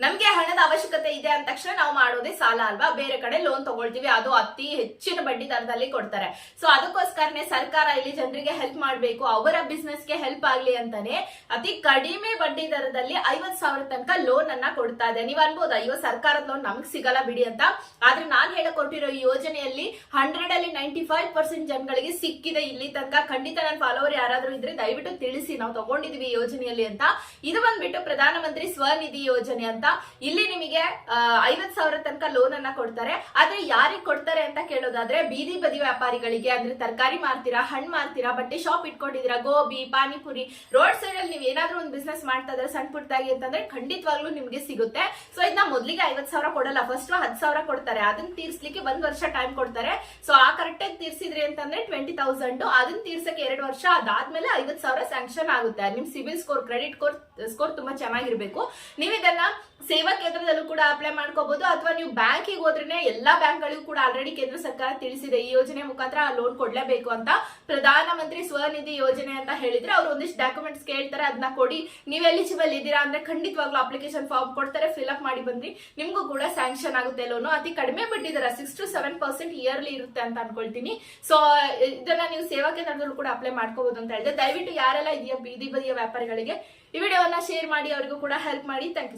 ನಮ್ಗೆ ಹಣದ ಅವಶ್ಯಕತೆ ಇದೆ ಅಂದ ತಕ್ಷಣ ನಾವು ಮಾಡೋದೇ ಸಾಲ ಅಲ್ವಾ, ಬೇರೆ ಕಡೆ ಲೋನ್ ತಗೊಳ್ತೀವಿ, ಅದು ಅತಿ ಹೆಚ್ಚಿನ ಬಡ್ಡಿ ದರದಲ್ಲಿ ಕೊಡ್ತಾರೆ. ಸೊ ಅದಕ್ಕೋಸ್ಕರನೇ ಸರ್ಕಾರ ಇಲ್ಲಿ ಜನರಿಗೆ ಹೆಲ್ಪ್ ಮಾಡ್ಬೇಕು, ಅವರ ಬಿಸ್ನೆಸ್ ಗೆ ಹೆಲ್ಪ್ ಆಗ್ಲಿ ಅಂತಾನೆ ಅತಿ ಕಡಿಮೆ ಬಡ್ಡಿ ದರದಲ್ಲಿ 50,000 ತನಕ ಲೋನ್ ಅನ್ನ ಕೊಡ್ತಾ ಇದೆ. ನೀವ್ ಅನ್ಬೋದು ಅಯ್ಯೋ ಸರ್ಕಾರದ ಲೋನ್ ನಮ್ಗೆ ಸಿಗಲ್ಲ ಬಿಡಿ ಅಂತ, ಆದ್ರೆ ನಾನ್ ಹೇಳಿಕೊಟ್ಟಿರೋ ಈ ಯೋಜನೆಯಲ್ಲಿ 100 95% ಜನಗಳಿಗೆ ಸಿಕ್ಕಿದೆ ಇಲ್ಲಿ ತನಕ. ಖಂಡಿತ ನನ್ನ ಫಾಲೋವರ್ ಯಾರಾದ್ರೂ ಇದ್ರೆ ದಯವಿಟ್ಟು ತಿಳಿಸಿ ನಾವು ತಗೊಂಡಿದೀವಿ ಈ ಯೋಜನೆಯಲ್ಲಿ ಅಂತ. ಇದು ಬಂದ್ಬಿಟ್ಟು ಪ್ರಧಾನಮಂತ್ರಿ ಸ್ವನಿಧಿ ಯೋಜನೆ ಅಂತ. ಇಲ್ಲಿ ನಿಮಗೆ 50,000 ತನಕ ಲೋನ್ ಅನ್ನ ಕೊಡ್ತಾರೆ. ಆದ್ರೆ ಯಾರಿಗೆ ಕೊಡ್ತಾರೆ ಅಂತ ಕೇಳೋದಾದ್ರೆ ಬೀದಿ ಬದಿ ವ್ಯಾಪಾರಿಗಳಿಗೆ, ಅಂದ್ರೆ ತರಕಾರಿ ಮಾರ್ತೀರಾ, ಹಣ್ಣು ಮಾರ್ತೀರಾ, ಬಟ್ಟೆ ಶಾಪ್ ಇಟ್ಕೊಂಡಿದ್ದೀರಾ, ಗೋಬಿ ಪಾನಿಪುರಿ, ರೋಡ್ ಸೈಡ್ ಅಲ್ಲಿ ನೀವು ಏನಾದ್ರೂ ಒಂದು ಬಿಸ್ನೆಸ್ ಮಾಡ್ತಾ ಇದ್ರೆ ಸಣ್ಣ ಪುಟ್ಟದಾಗಿ ಅಂತಂದ್ರೆ ಖಂಡಿತವಾಗ್ಲೂ ನಿಮ್ಗೆ ಸಿಗುತ್ತೆ. ಸೊ ಇದನ್ನ ಮೊದಲಿಗೆ 50,000 ಕೊಡಲ್ಲ, ಫಸ್ಟ್ 10,000 ಕೊಡ್ತಾರೆ. ಅದನ್ನ ತೀರ್ಸ್ಲಿಕ್ಕೆ 1 ವರ್ಷ ಟೈಮ್ ಕೊಡ್ತಾರೆ. ಸೊ ಆ ಕರೆಕ್ಟ್ ಆಗಿ ತೀರ್ಸಿದ್ರಿ ಅಂತಂದ್ರೆ 20,000, ಅದನ್ನ ತೀರ್ಸಕ್ಕೆ 2 ವರ್ಷ, ಅದಾದ್ಮೇಲೆ 50,000 ಸ್ಯಾಂಕ್ಷನ್ ಆಗುತ್ತೆ. ನಿಮ್ ಸಿಬಿಲ್ ಸ್ಕೋರ್, ಕ್ರೆಡಿಟ್ ಸ್ಕೋರ್ ತುಂಬಾ ಚೆನ್ನಾಗಿರ್ಬೇಕು. ನೀವು ಇದನ್ನ ಸೇವಾ ಕೇಂದ್ರದಲ್ಲೂ ಕೂಡ ಅಪ್ಲೈ ಮಾಡ್ಕೋಬಹುದು, ಅಥವಾ ನೀವು ಬ್ಯಾಂಕಿಗೆ ಹೋದ್ರೆ ಎಲ್ಲಾ ಬ್ಯಾಂಕ್ಗಳಿಗೂ ಕೂಡ ಆಲ್ರೆಡಿ ಕೇಂದ್ರ ಸರ್ಕಾರ ತಿಳಿಸಿದೆ ಈ ಯೋಜನೆ ಮುಖಾಂತರ ಲೋನ್ ಕೊಡ್ಲೇಬೇಕು ಅಂತ. ಪ್ರಧಾನಮಂತ್ರಿ ಸ್ವನಿಧಿ ಯೋಜನೆ ಅಂತ ಹೇಳಿದ್ರೆ ಅವ್ರು ಒಂದಿಷ್ಟು ಡಾಕ್ಯುಮೆಂಟ್ಸ್ ಕೇಳ್ತಾರೆ, ಅದನ್ನ ಕೊಡಿ. ನೀವು ಎಲಿಜಿಬಲ್ ಇದ್ದೀರಾ ಅಂದ್ರೆ ಖಂಡಿತವಾಗ್ಲೂ ಅಪ್ಲಿಕೇಶನ್ ಫಾರ್ಮ್ ಕೊಡ್ತಾರೆ, ಫಿಲ್ ಅಪ್ ಮಾಡಿ ಬಂದ್ರಿ, ನಿಮ್ಗೂ ಕೂಡ ಸ್ಯಾಂಕ್ಷನ್ ಆಗುತ್ತೆ ಲೋನು. ಅತಿ ಕಡಿಮೆ ಬಡ್ಡಿ ದರ 6 to 7% ಇಯರ್ಲಿ ಇರುತ್ತೆ ಅಂತ ಅನ್ಕೊಳ್ತೀನಿ. ಸೊ ಇದನ್ನ ನೀವು ಸೇವಾ ಕೇಂದ್ರದಲ್ಲೂ ಕೂಡ ಅಪ್ಲೈ ಮಾಡ್ಕೋಬಹುದು ಅಂತ ಹೇಳಿದೆ. ದಯವಿಟ್ಟು ಯಾರೆಲ್ಲ ಇದೆಯಾ ಬೀದಿ ಬದಿಯ ವ್ಯಾಪಾರಿಗಳಿಗೆ ಈ ವಿಡಿಯೋವನ್ನ ಶೇರ್ ಮಾಡಿ, ಅವರಿಗೂ ಕೂಡ ಹೆಲ್ಪ್ ಮಾಡಿ. Thank you.